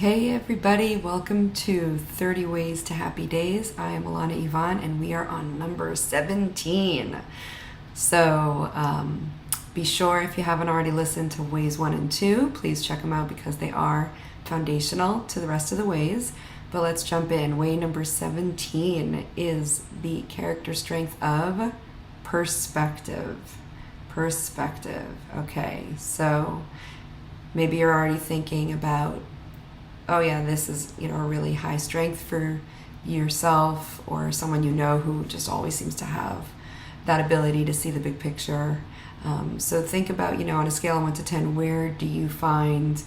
Hey everybody, welcome to 30 Ways to Happy Days. I am Alana Yvonne and we are on number 17. So be sure, if you haven't already listened to Ways 1 and 2, please check them out because they are foundational to the rest of the ways. But let's jump in. Way number 17 is the character strength of perspective. Perspective. Okay, so maybe you're already thinking about, oh yeah, this is, a really high strength for yourself or someone you know who just always seems to have that ability to see the big picture. So think about, on a scale of 1 to 10, where do you find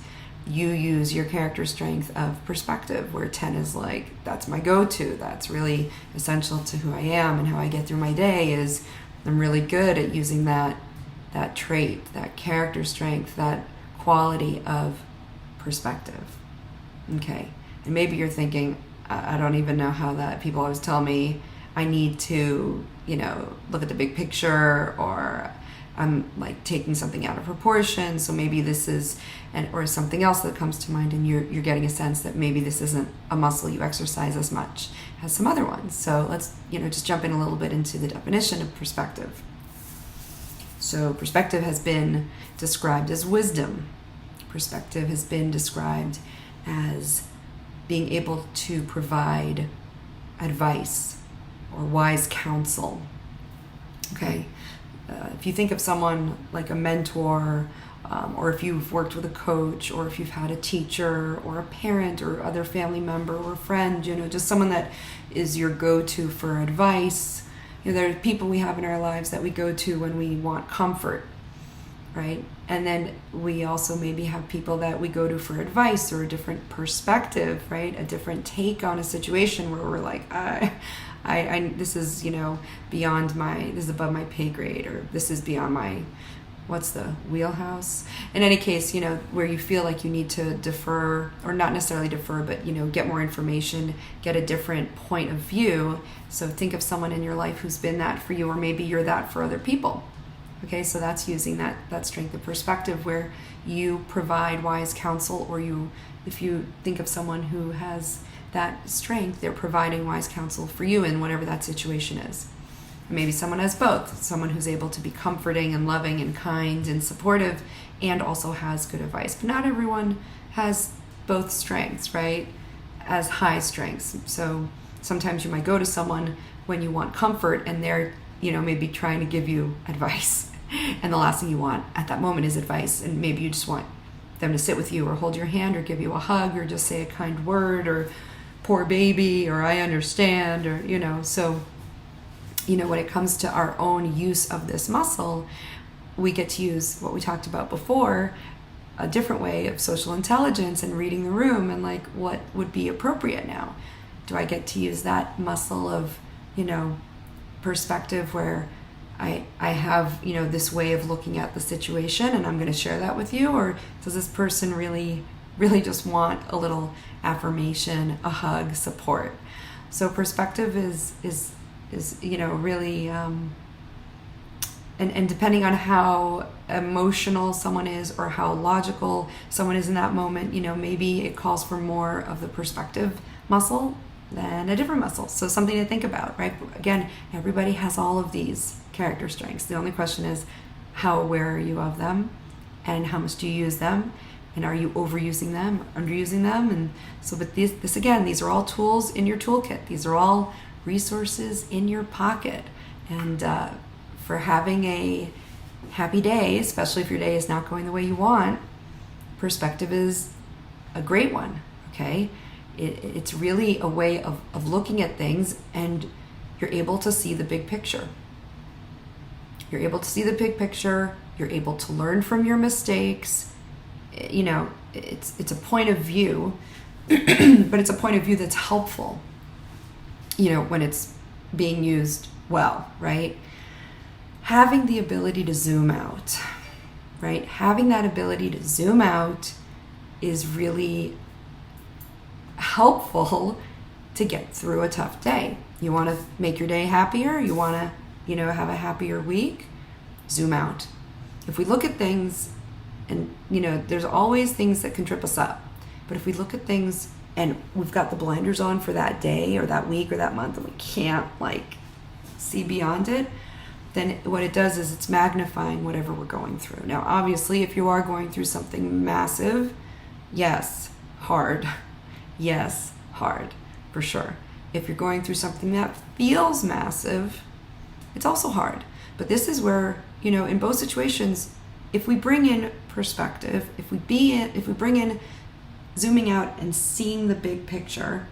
you use your character strength of perspective, where 10 is like, that's my go-to, that's really essential to who I am and how I get through my day, is I'm really good at using that trait, that character strength, that quality of perspective. Okay, and maybe you're thinking, I don't even know how that, people always tell me I need to, look at the big picture, or I'm like taking something out of proportion. So maybe this is, or something else that comes to mind, and you're getting a sense that maybe this isn't a muscle you exercise as much as some other ones. So let's, just jump in a little bit into the definition of perspective. So perspective has been described as wisdom. Perspective has been described as being able to provide advice or wise counsel. Okay, if you think of someone like a mentor, or if you've worked with a coach, or if you've had a teacher or a parent or other family member or a friend, just someone that is your go-to for advice. There are people we have in our lives that we go to when we want comfort, right? And then we also maybe have people that we go to for advice or a different perspective, right? A different take on a situation where we're like, this is, this is above my pay grade, or this is beyond my, what's the wheelhouse? In any case, where you feel like you need to defer, or not necessarily defer, but, get more information, get a different point of view. So think of someone in your life who's been that for you, or maybe you're that for other people. Okay, so that's using that strength of perspective, where you provide wise counsel, or if you think of someone who has that strength, they're providing wise counsel for you in whatever that situation is. Maybe someone has both, someone who's able to be comforting and loving and kind and supportive and also has good advice. But not everyone has both strengths, right? As high strengths. So sometimes you might go to someone when you want comfort and they're, maybe trying to give you advice. And the last thing you want at that moment is advice. And maybe you just want them to sit with you or hold your hand or give you a hug or just say a kind word or poor baby or I understand or, so, when it comes to our own use of this muscle, we get to use what we talked about before, a different way of social intelligence and reading the room and like what would be appropriate now. Do I get to use that muscle of, perspective where I have, this way of looking at the situation and I'm going to share that with you? Or does this person really just want a little affirmation, a hug, support? So perspective is really, and depending on how emotional someone is or how logical someone is in that moment, maybe it calls for more of the perspective muscle than a different muscle. So something to think about, right? Again, everybody has all of these character strengths. The only question is, how aware are you of them and how much do you use them? And are you overusing them, underusing them? And so, but this again, these are all tools in your toolkit. These are all resources in your pocket. And for having a happy day, especially if your day is not going the way you want, perspective is a great one, okay? It's really a way of looking at things, and you're able to see the big picture. You're able to see the big picture. You're able to learn from your mistakes. It's a point of view, but it's a point of view that's helpful, when it's being used well, right? Having the ability to zoom out, right? Having that ability to zoom out is really helpful to get through a tough day. You want to make your day happier, you want to, have a happier week, zoom out. If we look at things and, there's always things that can trip us up. But if we look at things and we've got the blinders on for that day or that week or that month, and we can't like see beyond it, then what it does is it's magnifying whatever we're going through. Now, obviously, if you are going through something massive, yes, hard. Yes, hard, for sure. If you're going through something that feels massive, it's also hard. But this is where, in both situations, if we bring in perspective, if we bring in zooming out and seeing the big picture,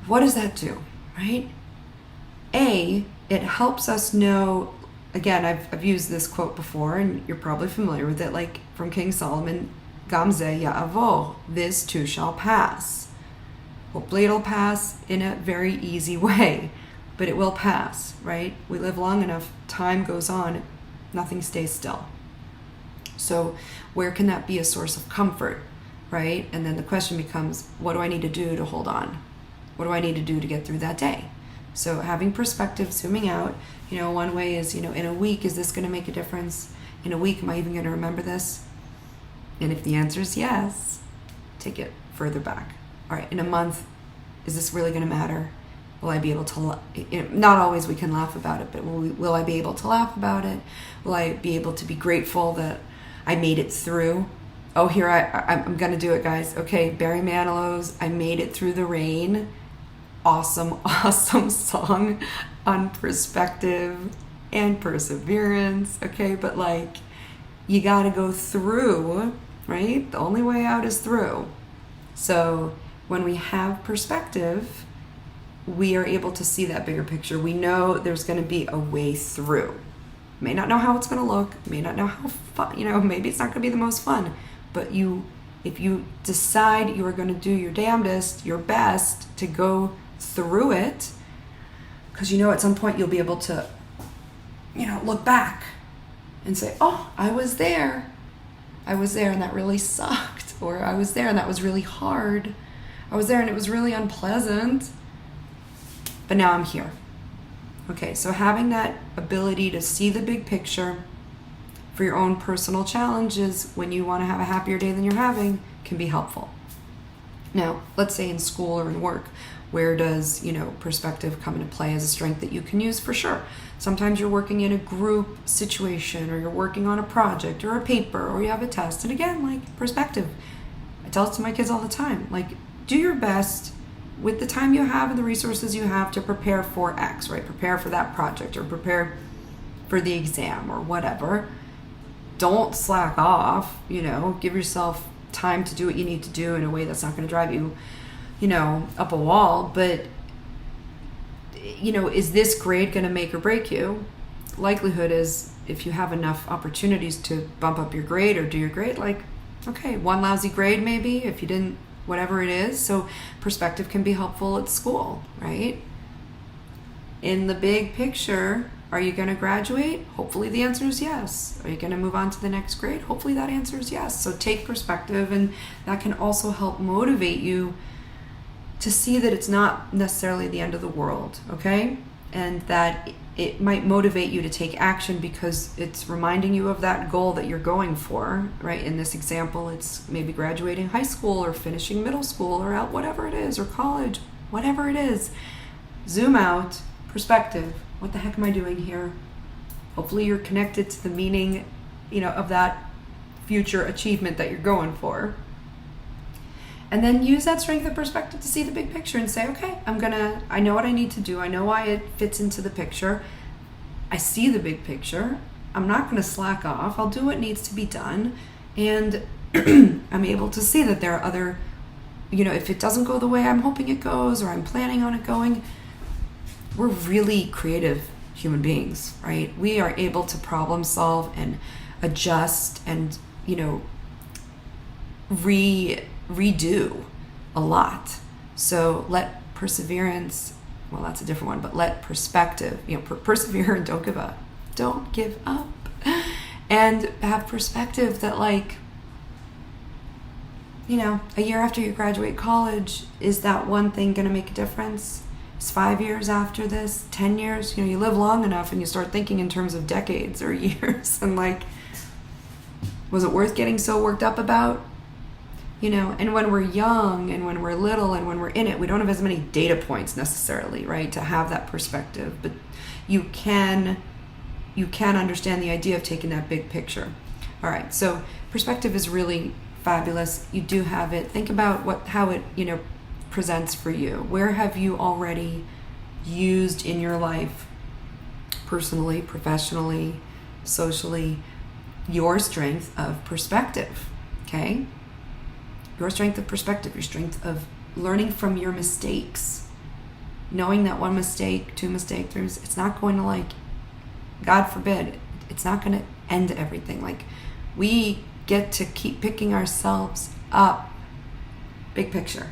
what does that do, right? It helps us know, again, I've used this quote before, and you're probably familiar with it, like from King Solomon, Gam ze ya'avor, this too shall pass. Hopefully it'll pass in a very easy way, but it will pass, right? We live long enough, time goes on, nothing stays still. So where can that be a source of comfort, right? And then the question becomes, what do I need to do to hold on? What do I need to do to get through that day? So having perspective, zooming out, one way is, in a week, is this going to make a difference? In a week, am I even going to remember this? And if the answer is yes, take it further back. All right, in a month, is this really going to matter? Will I be able to, not always we can laugh about it, but will I be able to laugh about it? Will I be able to be grateful that I made it through? Oh, here, I'm going to do it, guys. Okay, Barry Manilow's I Made It Through the Rain. Awesome, awesome song on perspective and perseverance. Okay, but like, you got to go through, right? The only way out is through. So when we have perspective, we are able to see that bigger picture. We know there's going to be a way through. May not know how it's going to look, may not know how fun, maybe it's not going to be the most fun, but if you decide you are going to do your damnedest, your best to go through it, because at some point you'll be able to, look back and say, oh, I was there and that really sucked, or I was there and that was really hard. I was there and it was really unpleasant, but now I'm here. Okay, so having that ability to see the big picture for your own personal challenges when you want to have a happier day than you're having can be helpful. Now, let's say in school or in work, where does, perspective come into play as a strength that you can use? For sure. Sometimes you're working in a group situation, or you're working on a project or a paper, or you have a test. And again, like perspective. I tell it to my kids all the time, like, do your best with the time you have and the resources you have to prepare for X, right? Prepare for that project or prepare for the exam or whatever. Don't slack off, give yourself time to do what you need to do in a way that's not going to drive you, up a wall. But, is this grade going to make or break you? Likelihood is, if you have enough opportunities to bump up your grade or do your grade, like, okay, one lousy grade maybe, if you didn't, whatever it is. So perspective can be helpful at school, right? In the big picture, are you going to graduate? Hopefully the answer is yes. Are you going to move on to the next grade? Hopefully that answer is yes. So take perspective, and that can also help motivate you to see that it's not necessarily the end of the world, okay? And that it might motivate you to take action because it's reminding you of that goal that you're going for, right? In this example, it's maybe graduating high school or finishing middle school or out, whatever it is, or college, whatever it is. Zoom out, perspective. What the heck am I doing here? Hopefully you're connected to the meaning, of that future achievement that you're going for. And then use that strength of perspective to see the big picture and say, okay, I know what I need to do. I know why it fits into the picture. I see the big picture. I'm not going to slack off. I'll do what needs to be done. And I'm able to see that there are other, if it doesn't go the way I'm hoping it goes, or I'm planning on it going, we're really creative human beings, right? We are able to problem solve and adjust and, redo a lot. So let perseverance, well, that's a different one, but let perspective, persevere and don't give up. Don't give up. And have perspective that, like, a year after you graduate college, is that one thing going to make a difference? Is 5 years after this, 10 years? You live long enough and you start thinking in terms of decades or years. And like, was it worth getting so worked up about? And when we're young and when we're little and when we're in it, we don't have as many data points necessarily, right, to have that perspective. But you can understand the idea of taking that big picture. All right, so perspective is really fabulous. You do have it. Think about how it, presents for you. Where have you already used in your life, personally, professionally, socially, your strength of perspective, okay? Your strength of perspective, your strength of learning from your mistakes, knowing that one mistake, two mistakes, three mistakes, it's not going to, God forbid, it's not going to end everything. We get to keep picking ourselves up. Big picture,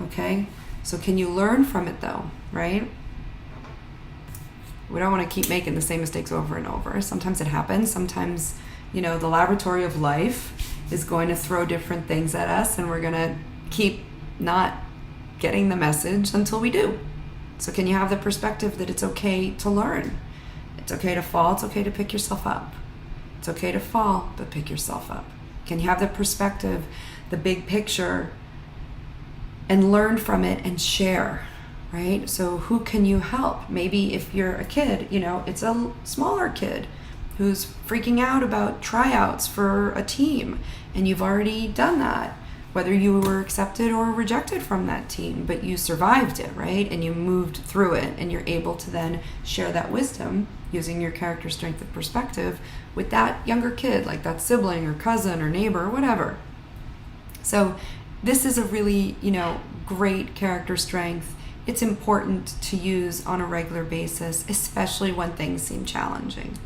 okay? So can you learn from it though, right? We don't want to keep making the same mistakes over and over. Sometimes it happens. Sometimes, the laboratory of life is going to throw different things at us, and we're going to keep not getting the message until we do. So can you have the perspective that it's okay to learn? It's okay to fall. It's okay to pick yourself up. It's okay to fall, but pick yourself up. Can you have the perspective, the big picture, and learn from it and share, right? So who can you help? Maybe if you're a kid, it's a smaller kid who's freaking out about tryouts for a team, and you've already done that, whether you were accepted or rejected from that team, but you survived it, right? And you moved through it, and you're able to then share that wisdom using your character strength of perspective with that younger kid, like that sibling or cousin or neighbor or whatever. So this is a really, great character strength. It's important to use on a regular basis, especially when things seem challenging,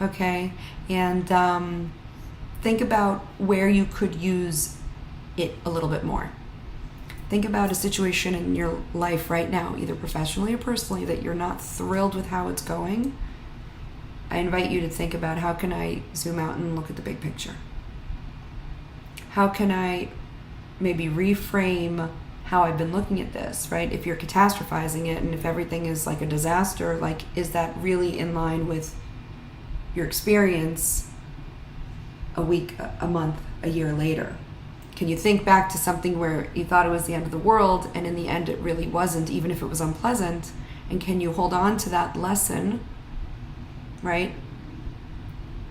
okay? And think about where you could use it a little bit more. Think about a situation in your life right now, either professionally or personally, that you're not thrilled with how it's going. I invite you to think about, how can I zoom out and look at the big picture? How can I maybe reframe how I've been looking at this, right? If you're catastrophizing it and if everything is like a disaster, is that really in line with your experience a week, a month, a year later? Can you think back to something where you thought it was the end of the world and in the end it really wasn't, even if it was unpleasant? And can you hold on to that lesson, right?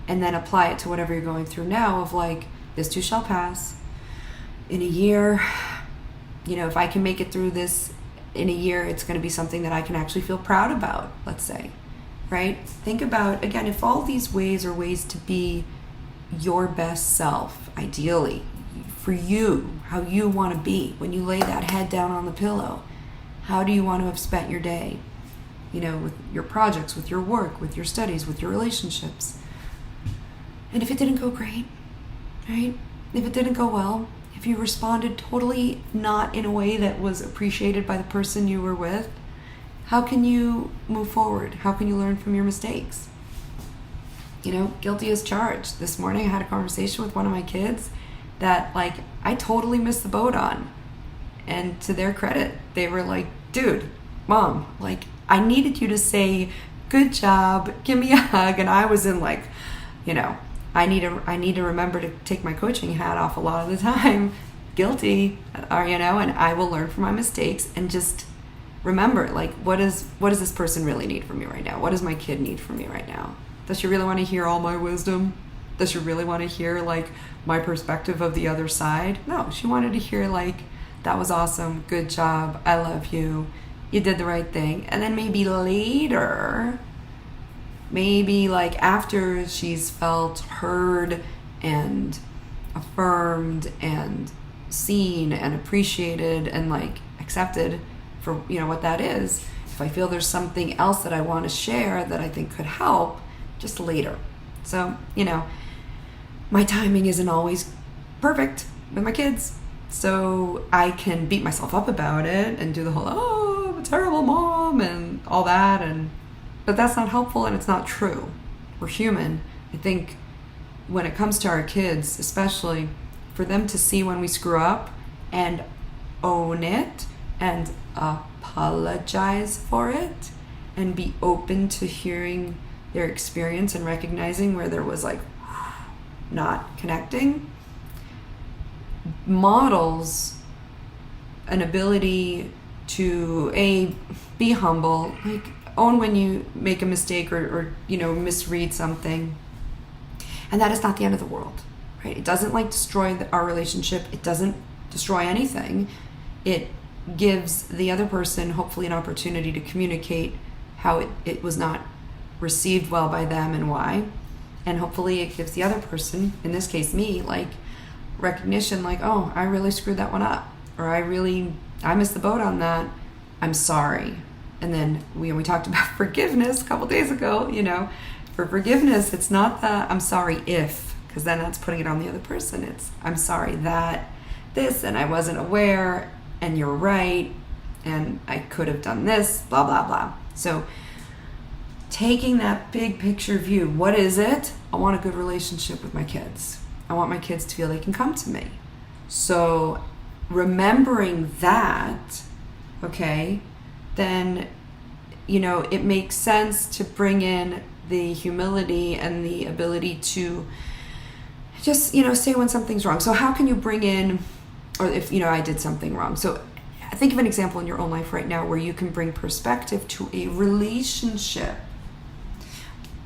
And then apply it to whatever you're going through now of this too shall pass. In a year, if I can make it through this in a year, it's going to be something that I can actually feel proud about, let's say, right? Think about, again, if all these ways are ways to be your best self, ideally, for you, how you want to be when you lay that head down on the pillow. How do you want to have spent your day? With your projects, with your work, with your studies, with your relationships. And if it didn't go great, right? If it didn't go well, if you responded totally not in a way that was appreciated by the person you were with, how can you move forward? How can you learn from your mistakes? Guilty as charged. This morning I had a conversation with one of my kids that I totally missed the boat on. And to their credit, they were like, dude, mom, I needed you to say, good job, give me a hug. And I was in I need to remember to take my coaching hat off a lot of the time. Guilty, and I will learn from my mistakes and just remember, what does this person really need from me right now? What does my kid need from me right now? Does she really want to hear all my wisdom? Does she really want to hear my perspective of the other side? No, she wanted to hear that was awesome, good job, I love you, you did the right thing. And then maybe later, after she's felt heard and affirmed and seen and appreciated and accepted for what that is, if I feel there's something else that I want to share that I think could help, just later. So my timing isn't always perfect with my kids, so I can beat myself up about it and do the whole, oh, I'm a terrible mom and all that, but that's not helpful and it's not true. We're human. I think when it comes to our kids, especially, for them to see when we screw up and own it and apologize for it and be open to hearing their experience and recognizing where there was not connecting, models an ability to be humble, like own when you make a mistake or misread something, and that is not the end of the world, right? It doesn't destroy our relationship. It doesn't destroy anything. It gives the other person hopefully an opportunity to communicate how it was not received well by them and why, and hopefully it gives the other person, in this case me, recognition, oh, I really screwed that one up, or I missed the boat on that, I'm sorry. And then we talked about forgiveness a couple days ago. For forgiveness, it's not that I'm sorry if, because then that's putting it on the other person. It's I'm sorry that this, and I wasn't aware, and you're right, and I could have done this, blah, blah, blah. So taking that big picture view, what is it? I want a good relationship with my kids. I want my kids to feel they can come to me. So remembering that, okay, then, it makes sense to bring in the humility and the ability to just, say when something's wrong. So how can you bring in, or if, I did something wrong. So think of an example in your own life right now where you can bring perspective to a relationship.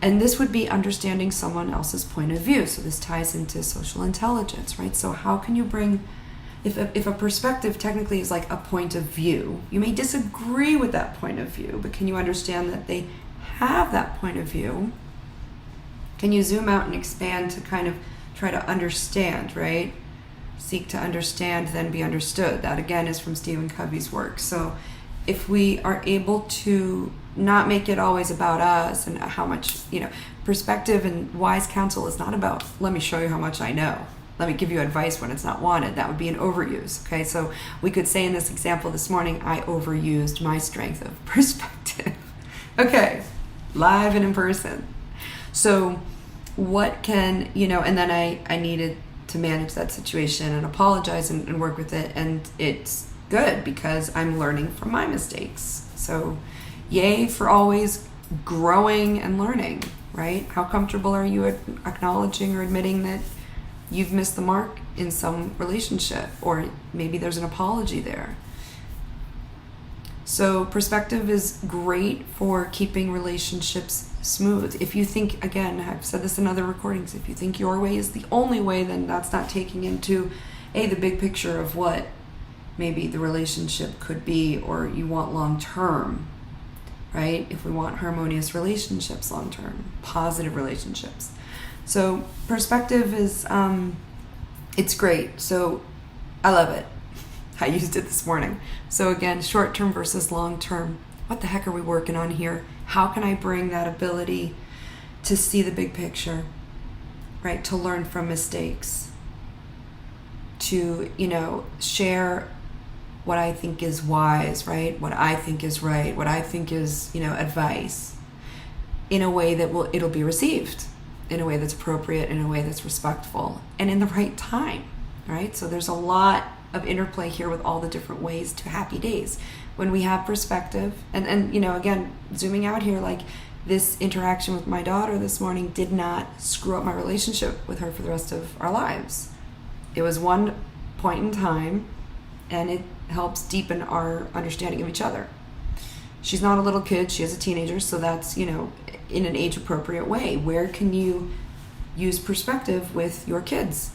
And this would be understanding someone else's point of view. So this ties into social intelligence, right? So how can you bring, if a perspective technically is like a point of view, you may disagree with that point of view, but can you understand that they have that point of view? Can you zoom out and expand to kind of try to understand, right? Seek to understand, then be understood. That again is from Stephen Covey's work. So if we are able to not make it always about us and how much, perspective and wise counsel is not about, let me show you how much I know. Let me give you advice when it's not wanted. That would be an overuse. Okay, so we could say in this example this morning, I overused my strength of perspective. Okay, live and in person. So what can, and then I needed to manage that situation and apologize and work with it. And it's good because I'm learning from my mistakes. So yay for always growing and learning, right? How comfortable are you at acknowledging or admitting that you've missed the mark in some relationship, or maybe there's an apology there? So perspective is great for keeping relationships smooth. If you think, again, I've said this in other recordings, if you think your way is the only way, then that's not taking into the big picture of what maybe the relationship could be, or you want long term, right? If we want harmonious relationships long term, positive relationships. So perspective is, it's great. So I love it. I used it this morning. So again, short term versus long term. What the heck are we working on here? How can I bring that ability to see the big picture, right? To learn from mistakes, to, share what I think is wise, right? What I think is right, what I think is, advice, in a way that it'll be received, in a way that's appropriate, in a way that's respectful, and in the right time, right? So there's a lot of interplay here with all the different ways to happy days. When we have perspective, and again, zooming out here, this interaction with my daughter this morning did not screw up my relationship with her for the rest of our lives. It was one point in time, and it helps deepen our understanding of each other. She's not a little kid, she is a teenager, so that's, in an age-appropriate way. Where can you use perspective with your kids,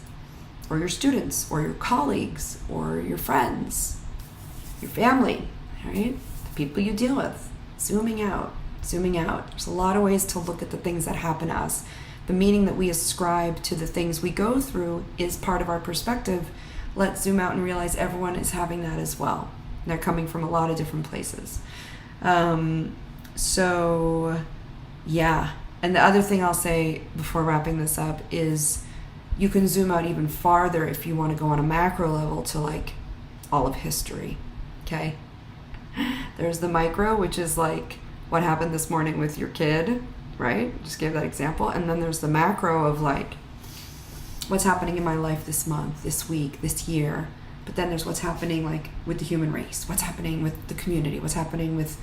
or your students, or your colleagues, or your friends, your family, right? The people you deal with. Zooming out. There's a lot of ways to look at the things that happen to us. The meaning that we ascribe to the things we go through is part of our perspective. Let's zoom out and realize everyone is having that as well. They're coming from a lot of different places. So, yeah. And the other thing I'll say before wrapping this up is you can zoom out even farther if you want to go on a macro level to all of history. Okay? There's the micro, which is what happened this morning with your kid, right? Just gave that example. And then there's the macro of what's happening in my life this month, this week, this year. But then there's what's happening with the human race, what's happening with the community, what's happening with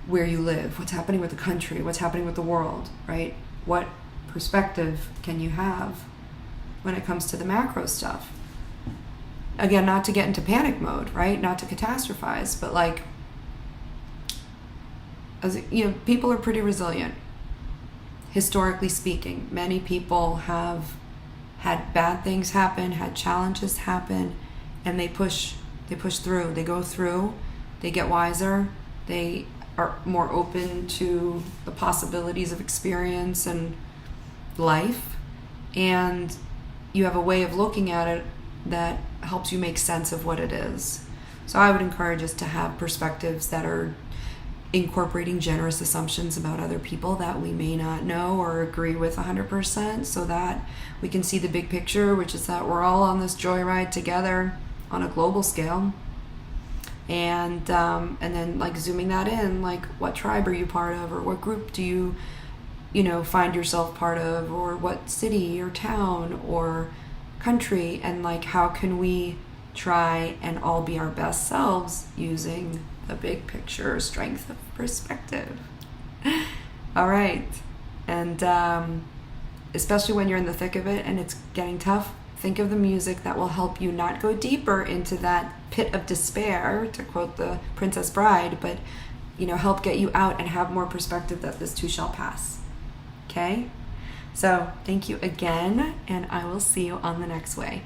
where you live, what's happening with the country, what's happening with the world, right? What perspective can you have when it comes to the macro stuff? again, not to get into panic mode, right? Not to catastrophize, but like, as you know, people are pretty resilient. Historically speaking, many people have had bad things happen, had challenges happen, and they push through, they go through, they get wiser, they are more open to the possibilities of experience and life, and you have a way of looking at it that helps you make sense of what it is. So I would encourage us to have perspectives that are incorporating generous assumptions about other people that we may not know or agree with 100%, so that we can see the big picture, which is that we're all on this joyride together on a global scale. And then like zooming that in, like what tribe are you part of, or what group do you find yourself part of, or what city or town or country, and like how can we try and all be our best selves using the big picture strength of perspective. All right. And especially when you're in the thick of it and it's getting tough, think of the music that will help you not go deeper into that pit of despair, to quote the Princess Bride, but help get you out and have more perspective that this too shall pass. Okay? So thank you again, and I will see you on the next way.